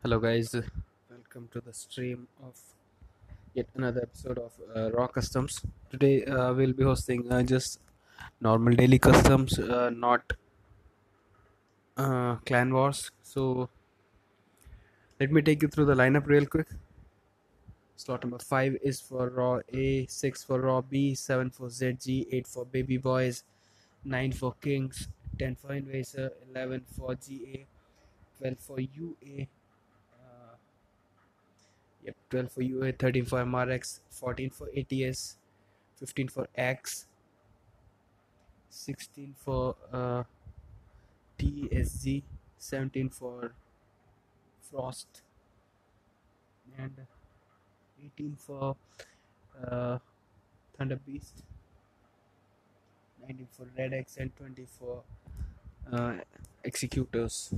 Hello, guys. Welcome to the stream of yet another episode of Raw Customs. Today, we'll be hosting just normal daily customs, not clan wars. So, let me take you through the lineup real quick. Slot number 5 is for Raw A, 6 for Raw B, 7 for ZG, 8 for Baby Boys, 9 for Kings, 10 for Invaser, 11 for GA, 12 for UA. Yep, 12 for UA, 13 for MRX, 14 for ATS, 15 for X, 16 for TSG, 17 for Frost, and 18 for uh, Thunder Beast, 19 for Red X, and 20 for uh, Executors.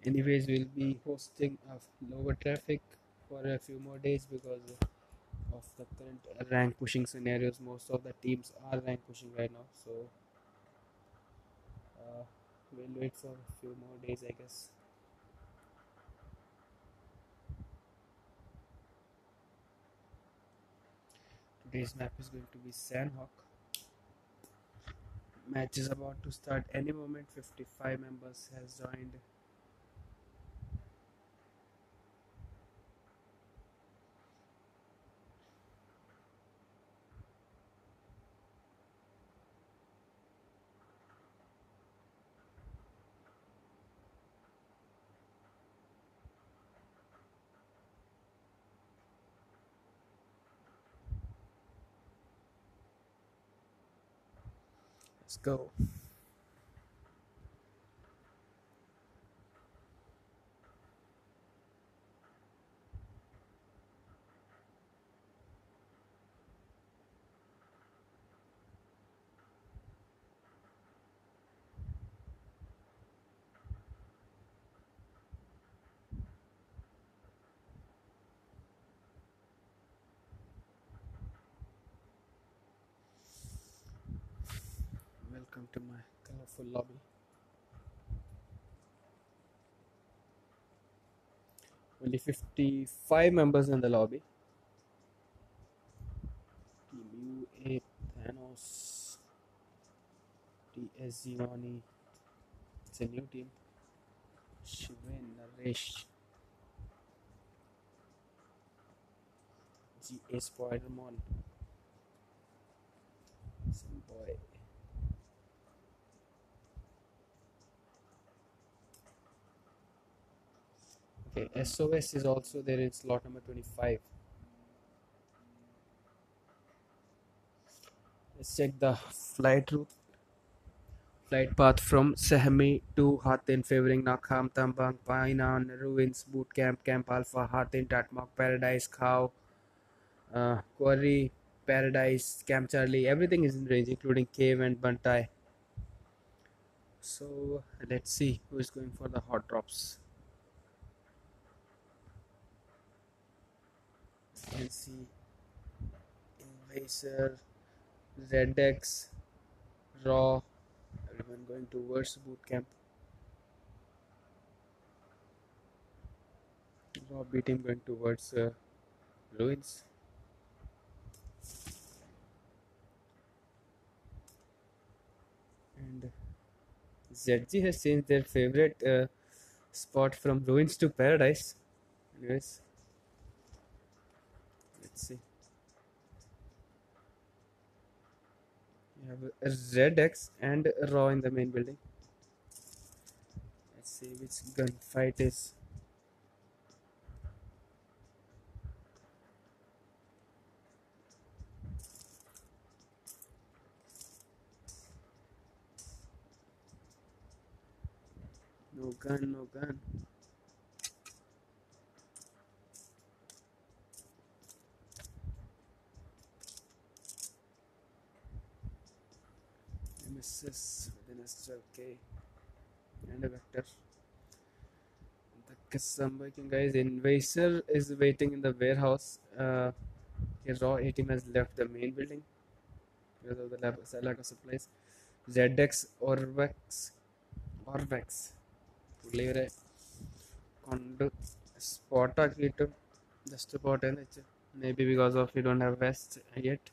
Anyways, we'll be hosting a lower traffic for a few more days because of the current rank pushing scenarios. Most of the teams are rank pushing right now, so uh, we'll wait for a few more days, I guess. Today's map is going to be Sandhawk. Match is about to start any moment. 55 members has joined. Let's go. Welcome to my colorful lobby. Only 55 members in the lobby. Team UA, Thanos, TSG Nani. It's a new team. Shivin, Naresh, GA Spidermon, some boy. Okay, SOS is also there in slot number 25. Let's check the flight path from Sehmi to Hatin, favoring Nakham, Tambang, Painan, Ruins, Boot Camp, Camp Alpha, Hatin, Tatmok, Paradise, Khao, Quarry, Paradise, Camp Charlie. Everything is in range, including Cave and Bantai. So let's see who is going for the hot drops. You can see Invaser, Redex, Raw, everyone going towards Boot Camp. Raw B team going towards Ruins. And ZG has changed their favorite spot from Ruins to Paradise. Anyways, let's see. You have a Red X and Raw in the main building. Let's see which gunfight is. No gun, no gun. Nemesis with an SLK and a vector. The Kasambaiking guys, Invaser is waiting in the warehouse. His Raw A team has left the main building because of the lack of supplies. ZX ഓർബെക്സ് പുള്ളി ഇവരെ കൊണ്ട് സ്പോട്ടാക്കിയിട്ടും just പോട്ടെന്ന് വെച്ച് maybe because of you don't have vest yet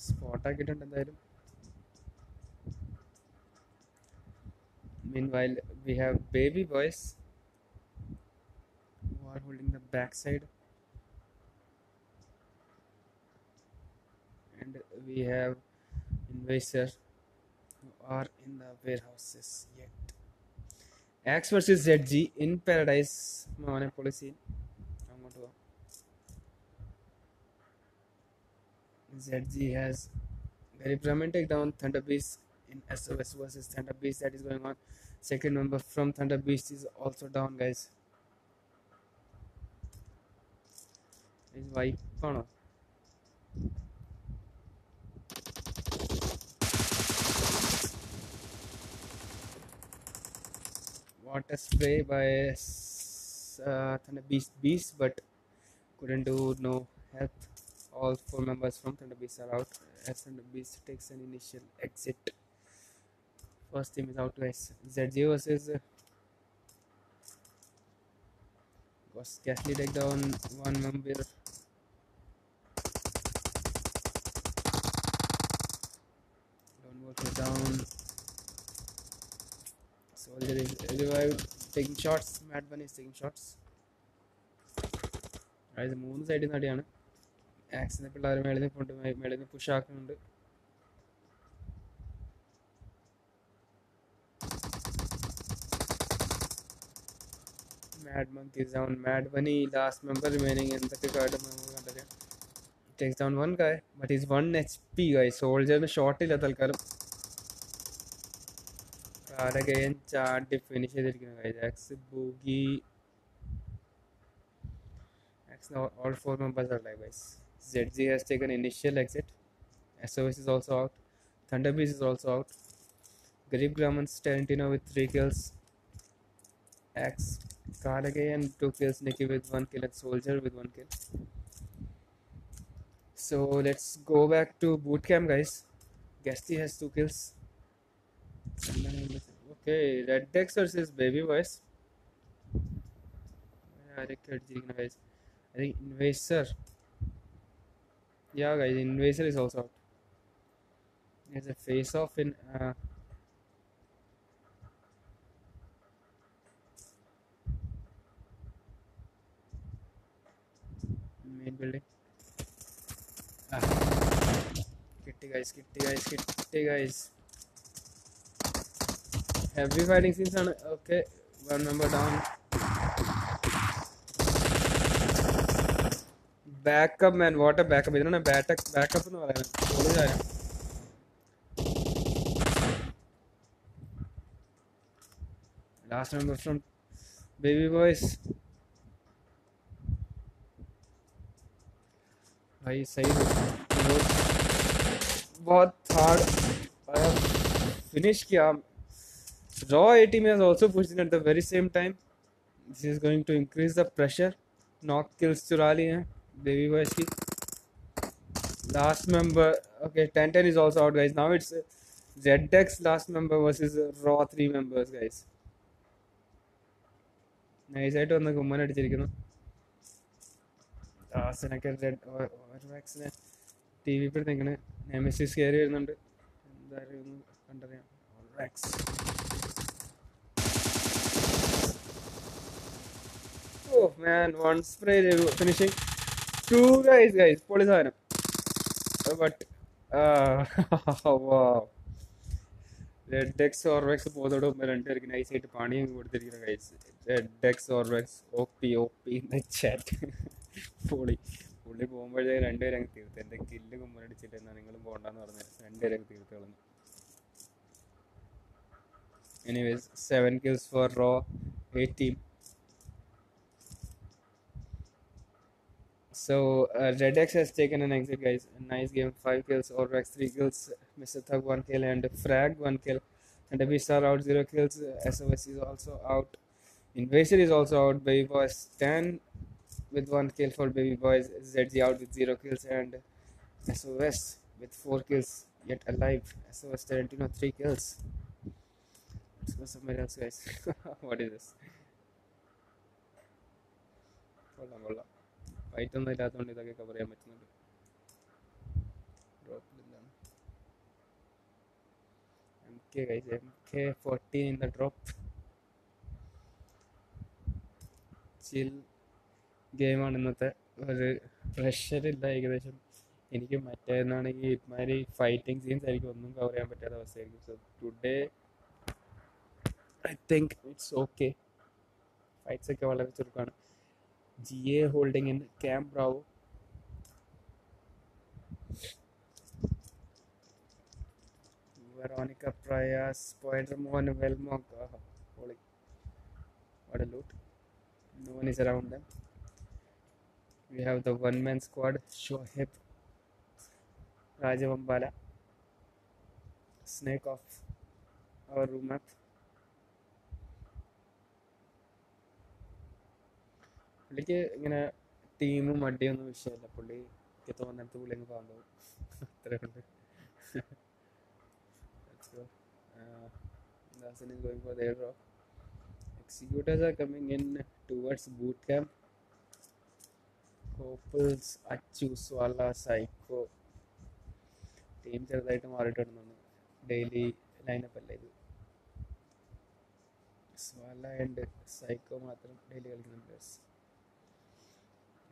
സ്പോട്ടാക്കിയിട്ടുണ്ട് എന്തായാലും. Meanwhile, we have baby boys who are holding the backside, and we have Invaser who are in the warehouses yet. Axe versus ZG in Paradise. Mane policy. ZG has very dramatic down Thunder Beast in SOS versus Thunder Beast that is going on. Second member from Thunder Beast is also down, guys. Is wipe on. Water spray by Thunder Beast, but couldn't do no help. All 4 members from Thunder Beast are out as Thunder Beast takes an initial exit. First team is out, guys. ZG versus was Gasly take down 1 member. Don't work it down. Soldier is revived, taking shots. Madman is taking shots. Guys, 3 side നടിയാണ്. ആക്സിനെ പിള്ളേർ മേളിൽ push ആക്കുന്നുണ്ട്. Mad Monkey is down. Mad Bunny, last member remaining in the card. Takes down 1 guy, but he's 1 HP, guys. Soldier ne shot illa തൽക്കാലം. Again ചാടി finish ചെയ്തിരിക്കുന്നു, guys. Axe, Boogie. Axe now all 4 members are alive, guys. ZG has taken initial exit. SOS is also out. Thunder Beast is also out. Garib Gramans Tarantino with 3 kills. Axe, Karagay 2 kills. Nikki with 1 kill and Soldier with 1 kill. So let's go back to boot camp, guys. Gasty has 2 kills. Okay, Red Dex versus Baby Boys. Guys. I think Invaser. Yeah, guys, Invaser is also out. There's a face-off in main building. Kitty guys. Heavy fighting scenes on. Okay, 1 member down. Backup, man. What a backup. Idana backup nu parayana. Last member from Baby Boys. भाई सही बहुत hard. I have finished किया. Raw A team has also pushed in at the very same time. This is going to increase the pressure. Knock kills चुरा ली हैं Baby Boys की. Last member. Okay, 10-10 is also out, guys. Now it's ZX last member versus Raw 3 members, guys. Nice ആയിട്ട് വന്ന് കുമ്മൻ അടിച്ചിരിക്കുന്നു. ദാസനൊക്കെ red T V ഇപ്പോൾ നിൽക്കണേ. Nemesis കയറി വരുന്നുണ്ട്. എന്തായാലും ഒന്ന് കണ്ടറിയാം. Rex. Oh man, 1 spray finishing. 2 guys. പൊളി സാധനം. But wow. Red Dex Orvex പോതോടെ മുമ്പ് 2 പേർക്ക് നൈസായിട്ട് പണിയും കൊടുത്തിരിക്കുന്ന guys. Red Dex Orvex OP in the chat. പുള്ളി പോകുമ്പോഴേ 2 പേര് അങ്ങ് തീർത്ത്. എൻ്റെ കില്ല് കുമ്മനടിച്ചിട്ട് എന്നാൽ നിങ്ങളും പോകണ്ടെന്ന് പറഞ്ഞ് 2 പേര് അങ്ങ് തീർത്ത് കളഞ്ഞു. Anyways, 7 kills for Raw 8 team. So Red X has taken an exit, guys. A nice game. 5 kills. Orvex 3 kills. Mr. Thug 1 kill and Frag 1 kill. And the Beast are out 0 kills. SOS is also out. Invasion is also out. Baby Boys 10 with 1 kill for Baby Boys. ZG out with 0 kills and SOS with 4 kills. Yet alive. SOS Tarantino 3 kills. Let's go somewhere else, guys. What is this? കൊള്ളാം കൊള്ളാം. Fight ഒന്നും ഇല്ലാത്തതുകൊണ്ട് ഇതൊക്കെ cover ചെയ്യാൻ പറ്റുന്നുണ്ട്. ഡ്രോപ്പിലെന്താണ്? MK guys, MK14 in the drop. ചിൽ ഗെയിമാണ് ഇന്നത്തെ. ഒരു പ്രഷറില്ല ഏകദേശം. എനിക്ക് മറ്റേന്നാണെങ്കിൽ ഇമാതിരി ഫൈറ്റിംഗ് സീൻസ് ആയിരിക്കും ഒന്നും കവർ ചെയ്യാൻ പറ്റാത്ത അവസ്ഥയായിരിക്കും. So today I think it's okay. Fights ഒക്കെ വളരെ ചുരുക്കമാണ്. GA holding in cam Bravo. Veronica Prias, Spider-Man, Velmog. Holy, what a loot. No one is around them. We have the one-man squad, Shoaib, Rajavambala, Snake off our room map. പുള്ളിക്ക് ഇങ്ങനെ ടീമും അടിയൊന്നും വിഷയമല്ല. പുള്ളിക്ക് തോന്നിടത്ത് പുള്ളി അങ്ങ് പാണ്ടാവും. അത്രയുണ്ട്. Dasan is going for the airdrop. Executors are coming in towards boot camp. Couples, Achu, Swala, Psycho. Team ചെറുതായിട്ട് മാറിയിട്ടുണ്ടെന്ന്. Daily lineup അല്ല ഇത്. സ്വാല ആൻഡ് സൈക്കോ മാത്രം ഡെയിലി കളിക്കുന്ന പ്ലേയേഴ്സ്.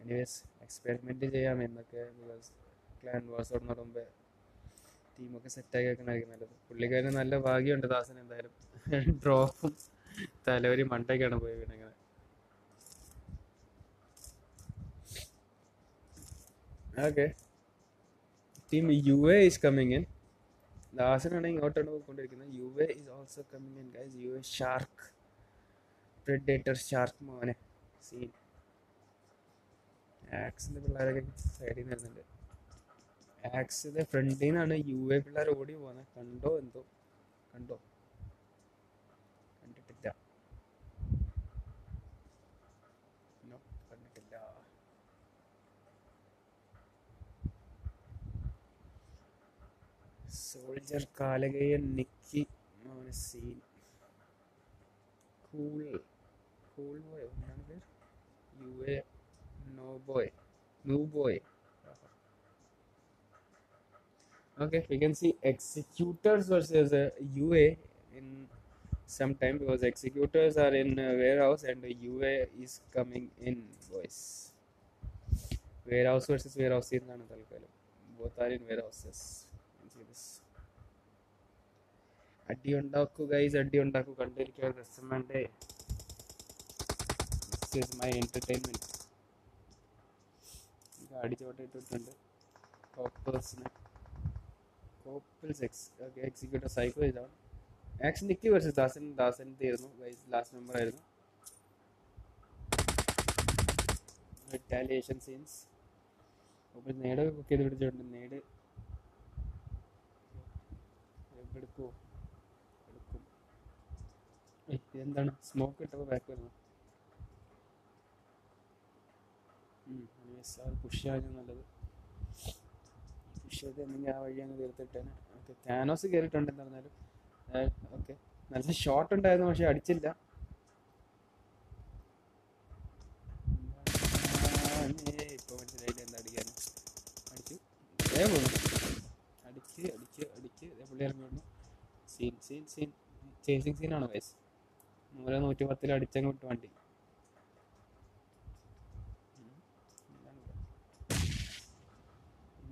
എനിവേസ് എക്സ്പെരിമെൻറ്റ് ചെയ്യാം എന്നൊക്കെ. ബിക്കോസ് ക്ലാൻ വാസ് തുടങ്ങുന്ന മുമ്പേ ടീമൊക്കെ സെറ്റാക്കി വെക്കണമായിരിക്കും നല്ലത്. പുള്ളിക്കാരന് നല്ല ഭാഗ്യമുണ്ട് ദാസൻ എന്തായാലും. ഡ്രോപ്പും തലവരി മണ്ടൊക്കെയാണ് പോയി വീണങ്ങനെ. Okay, team UA is coming in. ദാസനാണ് ഇങ്ങോട്ടാണ് പോയിക്കൊണ്ടിരിക്കുന്നത്. UA is also coming in guys. UA shark, predator shark മോനെ സീൻ. ആക്സിന്റെ പിള്ളേരൊക്കെ സൈഡിൽ നിന്ന് വരുന്നുണ്ട്. ആക്സിന്റെ ഫ്രണ്ടിൽ നിന്നാണ് UA പിള്ളേർ ഓടി പോകുന്നത്. കണ്ടോ എന്തോ? കണ്ടോ? കണ്ടിട്ടില്ല. കണ്ടിട്ടില്ല. സോൾജർ കാലകയൻ നിക്കി മോനെ സീൻ. കൂൾ ബോയ് എന്താണ് പേര്? UA no boy. Okay, we can see executors versus UA in some time, because executors are in warehouse and UA is coming in, boys. Warehouse versus warehouse എന്നാണ് തൽക്കാലം. Both are in warehouses. You can see this. അടി ഉണ്ടാക്കൂ guys, അടി ഉണ്ടാക്കൂ. കണ്ടിരിക്കുക രസം വേണ്ടേ? This is my entertainment. അടിച്ചോട്ടെ ഇട്ടിട്ടുണ്ട്. Couples executor Psycho is down. Action Nikki versus Dasan തീർന്നു guys. Last member ആയിരുന്നു. Retaliation scenes. അപ്പോൾ നേട് കുക്ക് ചെയ്ത് പിടിച്ചിട്ടുണ്ട്. നേട് എടുക്കും. ഇതെന്താണ്? സ്മോക്ക് ഇട്ടപ്പോൾ ബാക്ക് വരുന്നു. പുഷ് ആയിരുന്നു നല്ലത്. പുഷ് ചെയ്ത് എന്തെങ്കിലും ആ വഴി അങ്ങ് തീർത്തിട്ടേനെ. ഓക്കെ, താനോസ് കയറിയിട്ടുണ്ട് എന്ന് പറഞ്ഞാലും. ഓക്കെ, നല്ല ഷോട്ട് ഉണ്ടായിരുന്നു പക്ഷെ അടിച്ചില്ല. ഇപ്പൊ മനസ്സിലായില്ല എന്താ അടിക്കാൻ. അടിച്ചു അടിച്ച് പുള്ളി ഇറങ്ങി വന്നു. സീൻ ചേസിങ് സീനാണ് വയസ്സ്. 110 അടിച്ചങ്ങ് വിട്ടു വണ്ടി.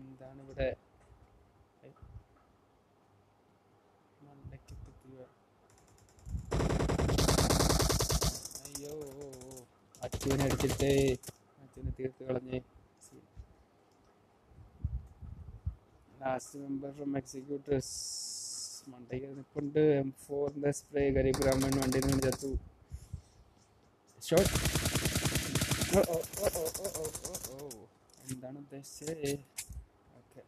എന്താണ് ഇവിടെ? അയ്യോ, അച്ഛനെ അടിച്ചിട്ട് അച്ഛനെ തീർത്ത് കളഞ്ഞ്. ലാസ്റ്റ് മെമ്പർ ഫ്രം എക്സിക്യൂട്ടേഴ്സ് മണ്ടയ്ക്ക് നിൽപ്പുണ്ട്. M4 സ്പ്രേ കരിബ്രാഹ്മൺ വണ്ടിയിൽ നിന്ന് ചത്തു. ഷോട്ട്. എന്താണ് ഉദ്ദേശിച്ചത്? ഓക്കെ,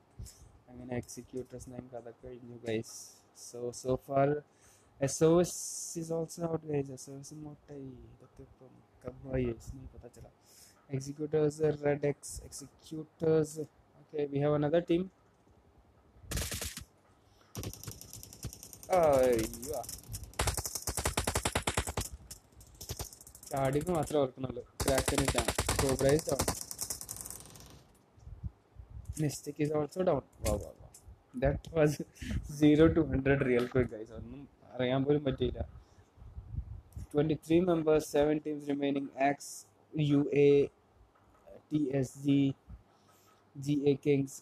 അങ്ങനെ എക്സിക്യൂട്ടേഴ്സ് ഞാൻ കഥ കഴിഞ്ഞു guys. So far SOS is also out guys. SOS മോട്ടായി. ഇതൊക്കെ ഇപ്പം കബ്ബായി नहीं पता चला. Executors Red X executors. Okay, we have another team. അയ്യോ ചാടിക്ക് മാത്രമേ ഓർക്കണുള്ളൂ. ക്രാക്കനിട്ടാണ്. Cobras down. Mistake is also down. വാ വാ വാ. That was 0 to 100 real quick guys. ഒന്നും അറിയാൻ പോലും പറ്റിയില്ല. 23 members, 7 teams remaining. Axe, UA, TSG, GA Kings,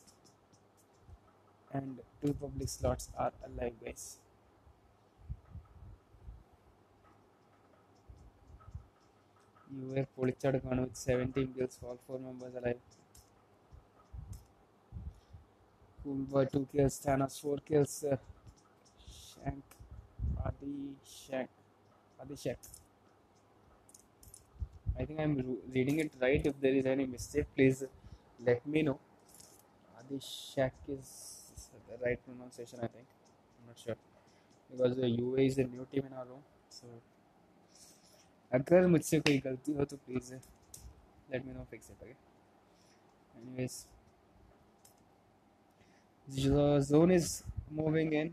and 2 public slots are alive, guys. UA പൊളിച്ചെടുക്കാണ് with 17 kills, all 4 members alive. Cool Boy 2 kills, Thanos 4 kills, Shank, Adi Shank. I think I'm reading it right. If there is any mistake, please let me know. Adi Shank is the right pronunciation, I think. I'm not sure because the UA is a new team in our room. So, अगर मुझसे कोई गलती हो तो please let me know, fix it. Okay. Anyways, the zone is moving in.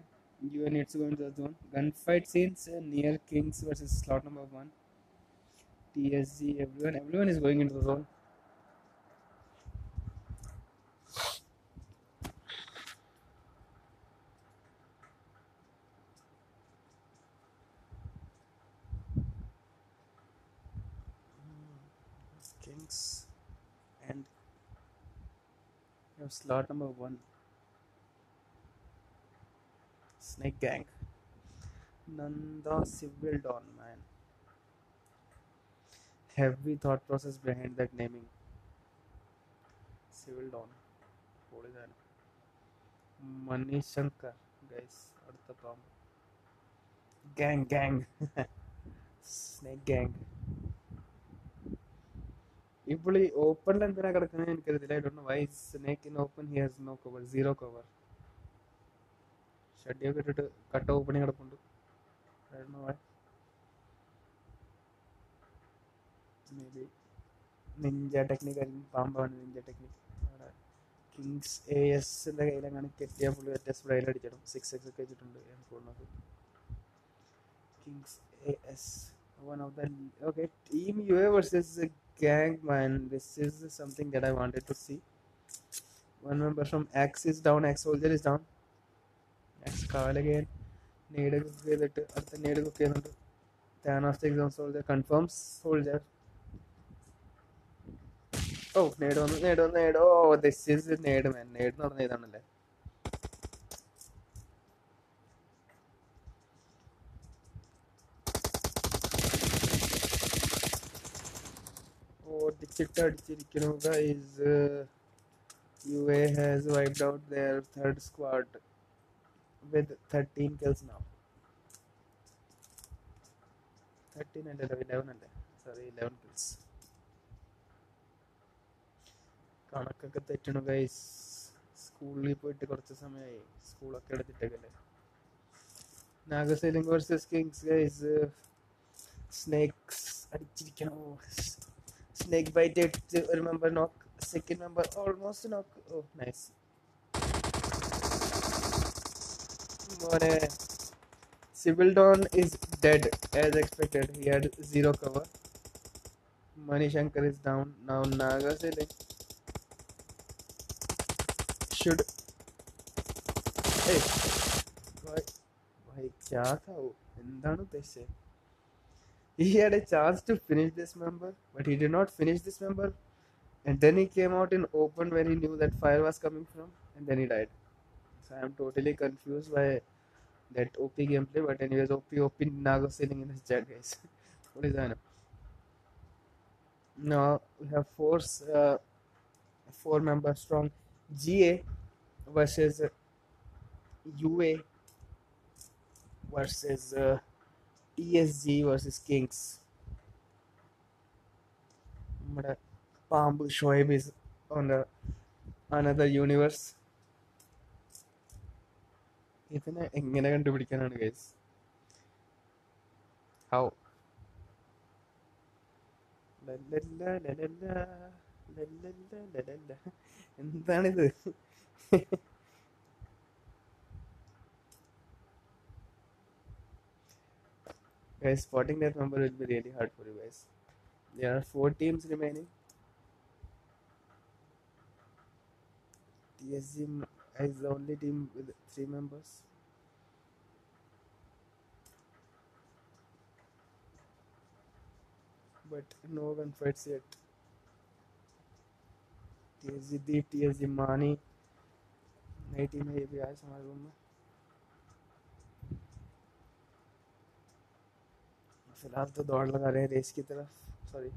You need to go into the zone. Gunfight scenes near Kings versus slot number 1. TSG, everyone is going into the zone. Kings and slot number 1. Snake Gang. Nanda Civil Dawn, man. Heavy thought process behind that naming. Civil Dawn. What is that? Manish Shankar, guys. അടുത്ത പാമ്പ്. Gang. Snake Gang. ഇപ്പോൾ ഈ ഓപ്പണിൽ എന്തിനാ കിടക്കുന്നത് എനിക്കറിയത്തില്ല. I don't know why Snake in open he has no cover, zero cover. ഷഡിയൊക്കെ ഇട്ടിട്ട് cut opening കിടപ്പുണ്ട്. I don't know why. Maybe Ninja technique ആയിരിക്കും. പാമ്പാണ് നിഞ്ച ടെക്നിക്. കിങ്സ് ASന്റെ കയ്യിലെങ്ങനെ കെട്ടിയാൽ പുള്ളി ഒറ്റ സ്പ്രൈയിൽ അടിച്ചിടും. 6x ഒക്കെ വെച്ചിട്ടുണ്ട് M4. Kings AS, one of the okay team UA versus Gang, man. This is something that I wanted to see. One member from Axe is down. Axe soldier is down. Axe call again. Need cook ചെയ്തിട്ട് അടുത്ത need cook ചെയ്യുന്നുണ്ട്. Thanos takes down soldier, confirms soldier. Oh, need on. Oh, this is need, man. Need എന്ന് പറഞ്ഞ ഇതാണല്ലേ. അടിച്ചിരിക്കണു guys. UA has wiped out their third squad with 13 kills now. 13 and 11 അല്ലേ? Sorry, 11 kills. കണക്കൊക്കെ തെറ്റണു guys. സ്കൂളിൽ പോയിട്ട് കുറച്ച് സമയമായി. സ്കൂളൊക്കെ എടുത്തിട്ടേക്കല്ലേ. നാഗസൈലിംഗ് വേഴ്സസ് കിങ്സ് guys. സ്നേക്സ് അടിച്ചിരിക്കണു. Snake bite it. Remember knock. Second member almost knock. Oh, nice. More. Civil Dawn is dead as expected. He had 0 cover. Manishankar is down. Now Naga Sailing should. Hey, why? क्या था वो? എന്താണ് ഉദ്ദേശിച്ചത്? He had a chance to finish this member, but he did not finish this member. And then he came out in open where he knew that fire was coming from, and then he died. So I am totally confused by that OP gameplay. But anyways, OP Nago sailing in his chat, guys. What is that? Now we have four members strong GA versus UA versus TSG versus Kings. Pambu Shoaib is on another universe. ഇതിനെ എങ്ങനെ കണ്ടുപിടിക്കാനാണ് guys? How? എന്താണിത്? Guys, spotting that number will be really hard for you guys. There are 4 teams remaining. TSG is the only team with 3 members. But no one fights yet. TSG Deep, TSG Mani. नई team है ये भी आज हमारे room में. फिलहाल तो दौड़ लगा रहे हैं रेस की तरफ, सॉरी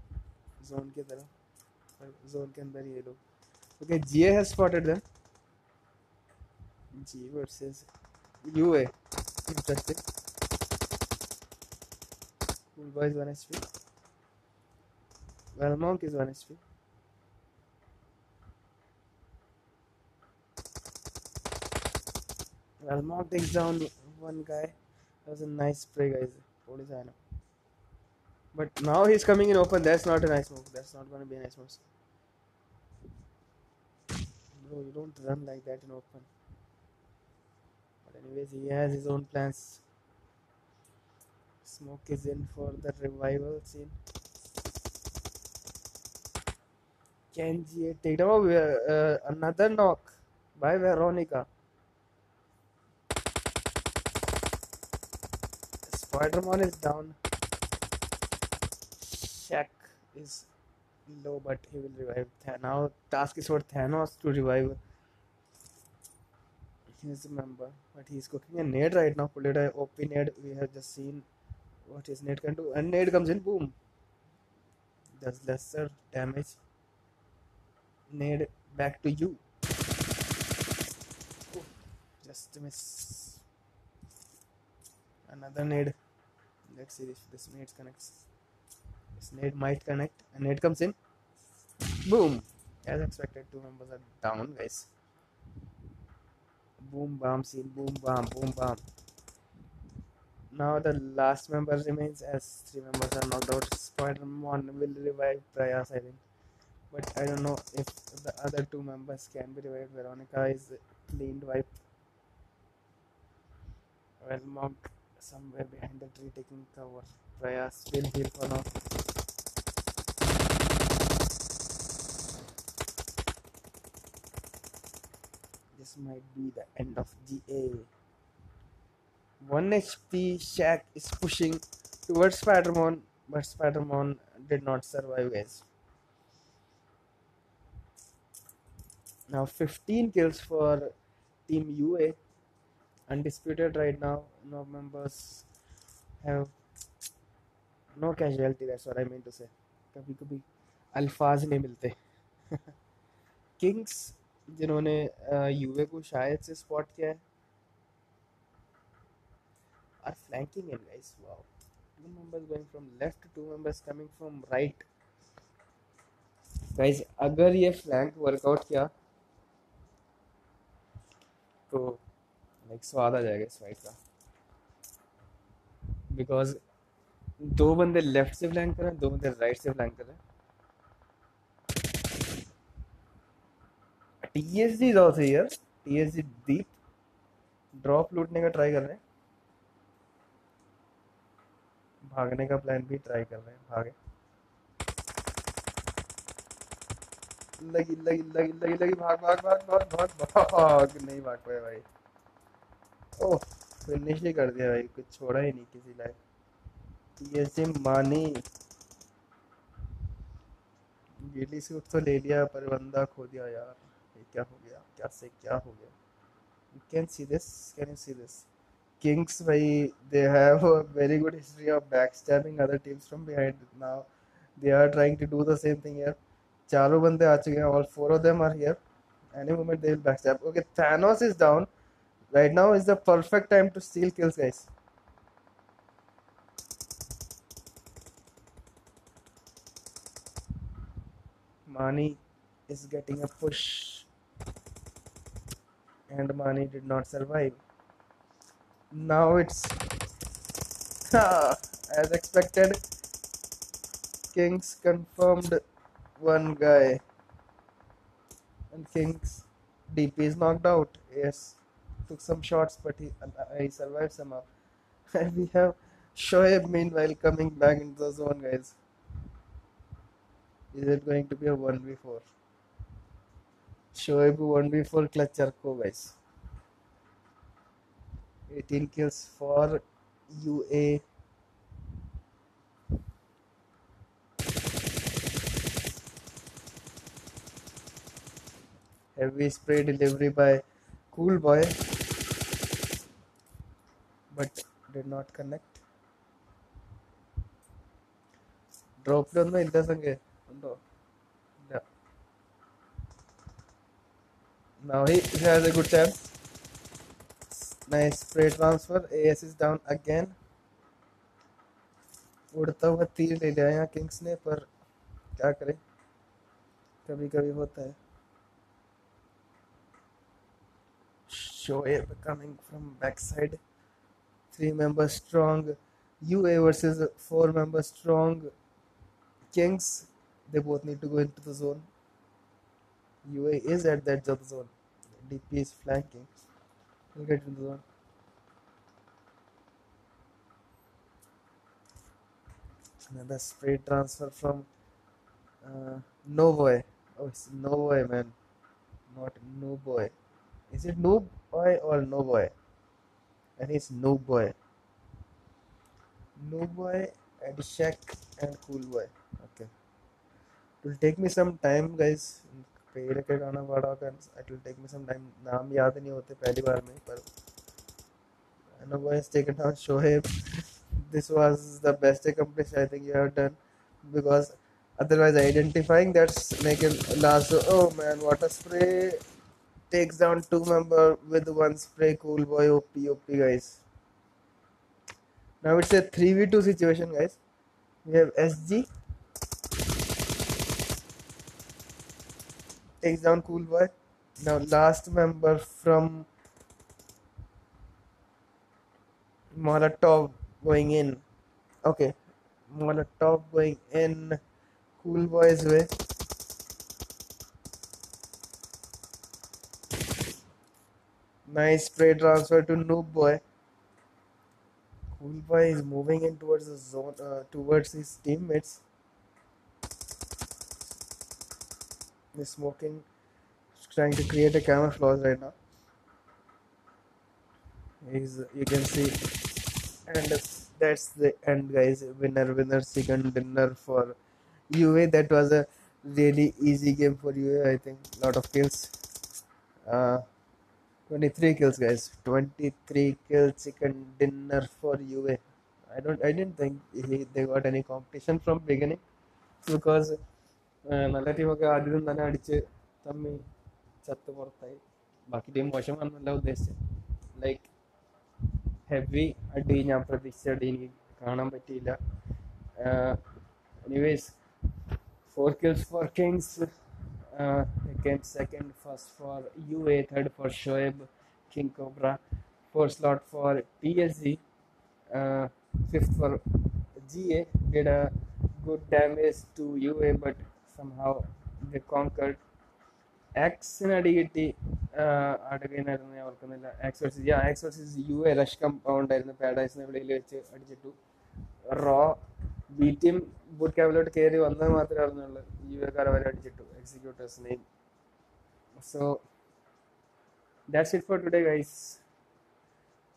जोन की तरफ, जोन के अंदर ये लोग. Okay, GA has spotted them. G versus UA. Interesting. Cool Boys 1 HP. Valmonk is 1 HP. Valmonk takes down one guy. That was a nice spray, guys. What is that? But now he's coming in open. That's not a nice move. That's not going to be a nice move. Bro, you don't run like that in open. But anyways, he has his own plans. Smoke is in for the revival scene. Kenji take down another knock by Veronica. Spider-Man is down. Shaq is low, but he will revive. Now task is for Thanos to revive his member, but he's cooking a nade right now. Pull it a OP nade. We have just seen what his nade can do, and nade comes in, boom. Does lesser damage. Nade back to you. Ooh, just miss. Another nade. Let's see if this nade connects. This nade might connect, and nade comes in. Boom. As expected, 2 members are down, guys. Boom, bam, scene. Boom, bam, boom, bam. Now the last member remains as 3 members are knocked out. Spider-Man will revive Prayas, I think. But I don't know if the other 2 members can be revived. Veronica is cleaned wipe. Well, Monk somewhere behind the tree taking cover. Prayas will heal for now. This might be the end of GA. 1 HP Shaq is pushing towards Spider-Man, but Spider-Man did not survive, guys. Now 15 kills for Team UA. Undisputed right now. No members have no casualty. That's what I mean to say. कभी कभी अल्फाज नहीं मिलते. Kings जिन्होंने UA को शायद से spot किया है are flanking him, guys. Wow. 2 members going from left, 2 members coming from right. Guys, अगर ये flank workout किया तो लाइक स्वाद आ जाएगा इस फाइट का. बिकॉज 2 बंदे लेफ्ट से फ्लैंक कर रहे हैं, 2 बंदे राइट से फ्लैंक कर रहे हैं. TSG is also here. TSG deep drop लूटने का ट्राई कर रहे हैं. भागने का प्लान भी ट्राई कर रहे हैं. भागे. लगी लगी लगी लगी लगी. भाग भाग भाग भाग भाग भाग. नहीं भाग पाए भाई. ओह, फिनिश ही कर दिया भाई. कुछ छोड़ा ही नहीं किसी लाइफ. TSG मानी गिली सूट तो ले लिया पर बंदा खो दिया यार. ये क्या हो गया? क्या से क्या हो गया? You can see this. Can you see this? Kings, they have a very good history of backstabbing other teams from behind. Now they are trying to do the same thing here. चारों बंदे आ चुके हैं. All 4 of them are here. Any moment they will backstab. Okay, Thanos is down. Right now is the perfect time to steal kills, guys. Mani is getting a push. And Mani did not survive. Now it's as expected. Kings confirmed one guy, and Kings DP is knocked out. Yes, took some shots, but he survived somehow. And we have Shoaib meanwhile coming back into the zone, guys. Is it going to be a 1v4? Shoaib 1v4 clutch Charco, guys. 18 kills for UA. Heavy spray delivery by Cool Boy, but did not connect. Dropped on the Indasange. Now he has a good chance. Nice spray transfer. AS is down again. उड़ता हुआ तीर ले लिया यहाँ Kings ने, पर क्या करें, कभी कभी होता है. Shoaib coming from backside. 3 members strong UA versus 4 members strong Kings. They both need to go into the zone. UA is at the edge of the zone. DP is flanking. He'll get into the zone. Another spray transfer from Novoy. Oh, it's Novoy, man. Not Nooboy. Is it Noobboy or Novoy? And it's Noobboy. Noobboy, Adishak, and Coolboy. Okay. It will take me some time, guys. पेड़ के गाना बड़ा होगा. It will take me some time. नाम याद नहीं होते पहली बार में, पर Noobboy has taken down Shoaib. This was the best accomplishment I think you have done, because otherwise identifying that's make it last. Oh man, what a spray! Takes down 2 member with 1 spray. Cool Boy, OP guys. Now it's a 3v2 situation, guys. We have SG takes down Cool Boy. Now last member from Molotov going in. Okay, Molotov going in Cool Boy's way. Nice spray transfer to Noob Boy. Cool Boy is moving in towards the zone, towards his teammates. He's smoking, trying to create a camouflage right now. You can see, and that's the end, guys. Winner, second dinner for UA. That was a really easy game for UA. I think lot of kills. 23 kills, guys. 23 kills, chicken dinner for UA. I didn't think they got any competition from beginning, because നല്ല ടീമൊക്കെ ആദ്യം തന്നെ അടിച്ച് തമ്മി ചത്ത് പുറത്തായി. ബാക്കി team മോശമാണെന്നല്ല ഉദ്ദേശിച്ചത്. Like heavy അടി ഞാൻ പ്രതീക്ഷിച്ച അടി എനിക്ക് കാണാൻ പറ്റിയില്ല. Anyways 4 kills for Kings. Came second, first for UA, third for Shoaib, King Cobra, 4th slot for TSG, 5th for GA. Did a good damage to UA, but somehow they conquered. X അടി കിട്ടി. ആടുകയെന്നായിരുന്നു ഞാൻ ഓർക്കുന്നില്ല. X versus UA rush compound ആയിരുന്നു. പാരഡൈസിനെ വെളിയിൽ വെച്ച് അടിച്ചിട്ടു. Raw B team boot ക്യാമ്പിലോട്ട് കയറി വന്നത് മാത്രമേ അറിഞ്ഞുള്ളൂ. UA-കാർ അവരെ അടിച്ചിട്ടു, എക്സിക്യൂട്ടേഴ്സിനെയും. So that's it for today, guys.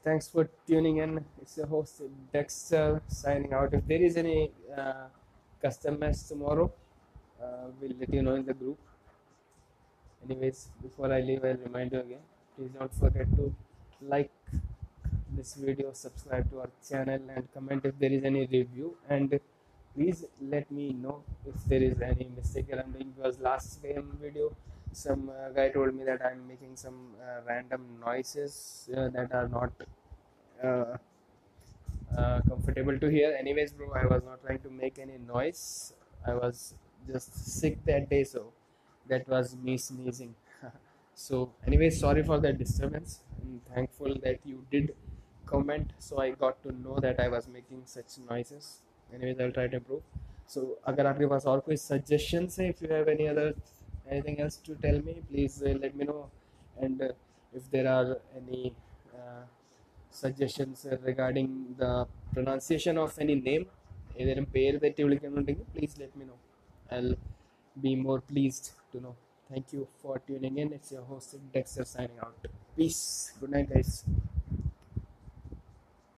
Thanks for tuning in. It's your host Dexter signing out. If there is any custom match tomorrow, we'll let you know in the group. Anyways, before I leave, I'll remind you again, please don't forget to like this video, subscribe to our channel, and comment if there is any review. And please let me know if there is any mistake that I'm doing, because last game video some guy told me that I'm making some random noises that are not comfortable to hear. Anyways, bro, I was not trying to make any noise. I was just sick that day, so that was me sneezing. So anyways, sorry for that disturbance. I'm thankful that you did comment, so I got to know that I was making such noises. Anyways, I'll try to improve. So अगर आपके पास और कोई suggestions है, if you have anything else to tell me, please let me know. And if there are any suggestions regarding the pronunciation of any name, ഏതെങ്കിലും പേര് തെറ്റി വിളിക്കുന്നുണ്ടെങ്കിൽ please let me know. I'll be more pleased to know. Thank you for tuning in. It's your host Dexter signing out. Peace. Good night, guys.